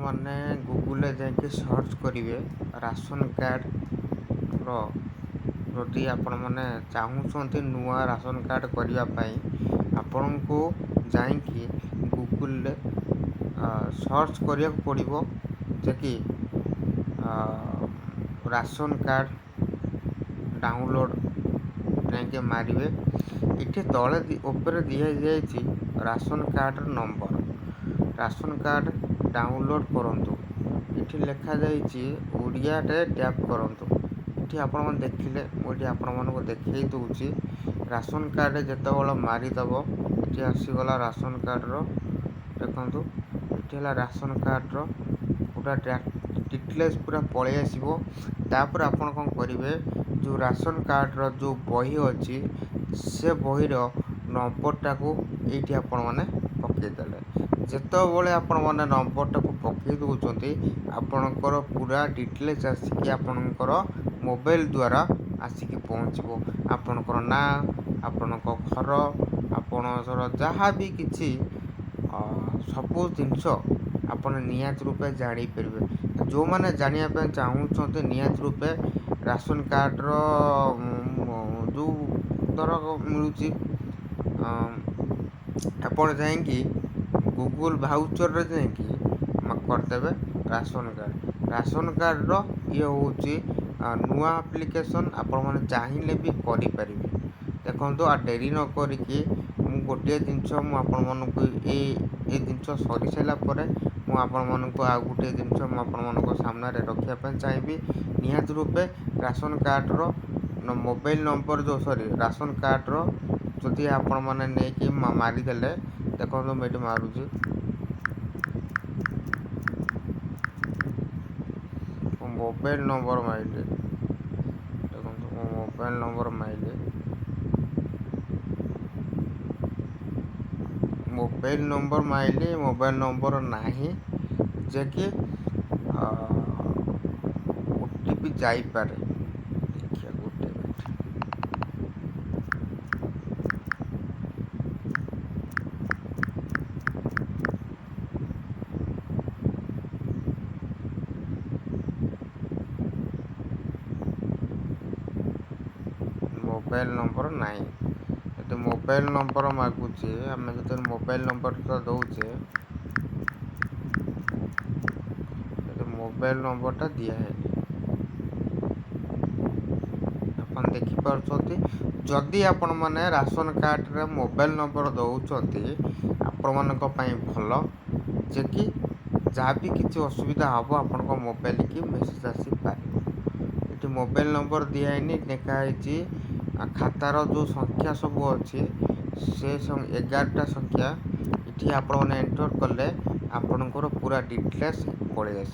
मैंने गूगल जाके सर्च करेंगे राशन कार्ड रदि आपण मैंने चाहूँगी नुआ राशन कार्ड करने आपण को जाकि गूगल सर्च करिया पड़ो जे कि राशन कार्ड डाउनलोड जाके मारे इटे तले ऊपर दि ration card number ration card download करंतु इठी लिखा जाइए ओडिया टे टैप करंतु इठी आपण मन देखिले मुझे आपण मन को देखई दूची राशन कार्ड जेतेबेला मारिदेव इठी आसीगला राशन कार्ड रो देखंतु इठी हला राशन कार्ड रो पूरा डिटेल्स पूरा पळै आसीबो तापर आपण कोन करिवे जो राशन कार्ड रो जो बही अछि से बही रो नंबर टाको एठी आपण माने पक्के देले जेतेबेले आपण माने नंबर टाको पक्के दउचंती आपणकर पूरा डिटेल्स आसिक आपणकर मोबाइल द्वारा आसिक पहुँचबो आपणकर ना आपणक घर आपणकर जहाँ भी किछि सब जिनस आपण नियत रूपे जानी परिबे जो माने जानिया पे चाहूछंते नियत रूपे राशन कार्ड रो जो दर मिलुची आपण जाएंगी गूगल भाउचर रे जाएंगी करदेवे राशन कार्ड रो ये होची नुआ एप्लिकेशन आपण माने चाहिए भी करि परिबे देखंतु आ डेरी न करिकि मु गोटे जिनस मु आपण मानको ए जिनस सरी साइला परे मु आपण मानको आ गोटे जिनस मु आपण मानको सामने रे रखिया पे चाहिबी नियत रूपे राशन कार्ड रो मोबाइल नंबर जो सॉरी राशन कार्ड रो जदि आपण माने नै कि मारी देले देखंतु मेटी मारुची मोबाइल नंबर माइले देखो मोबाइल नंबर माइले मोबाइल नंबर नाही जे कि ओटीपी जाई पारे देखिए गोटे मोबाइल नंबर नाही ये मोबाइल नंबर मागुचे आम जो मोबाइल नंबर तो दौचे मोबाइल नंबर टा दिया है अपन देखिपार्छन्ति जदि आपण माने राशन कार्ड रे मोबाइल नंबर दौचंती आपण मानक पई भलो जे कि जहाँ भी किसी असुविधा हम आपण मोबाइल की मेसेज आसी पारे ये मोबाइल नंबर दिखाई लिखाई खातार जो संख्या सब अच्छी से 11टा संख्या ये आपण मैंने एंटर कले आपणकर पूरा डिटेल्स पड़े आस।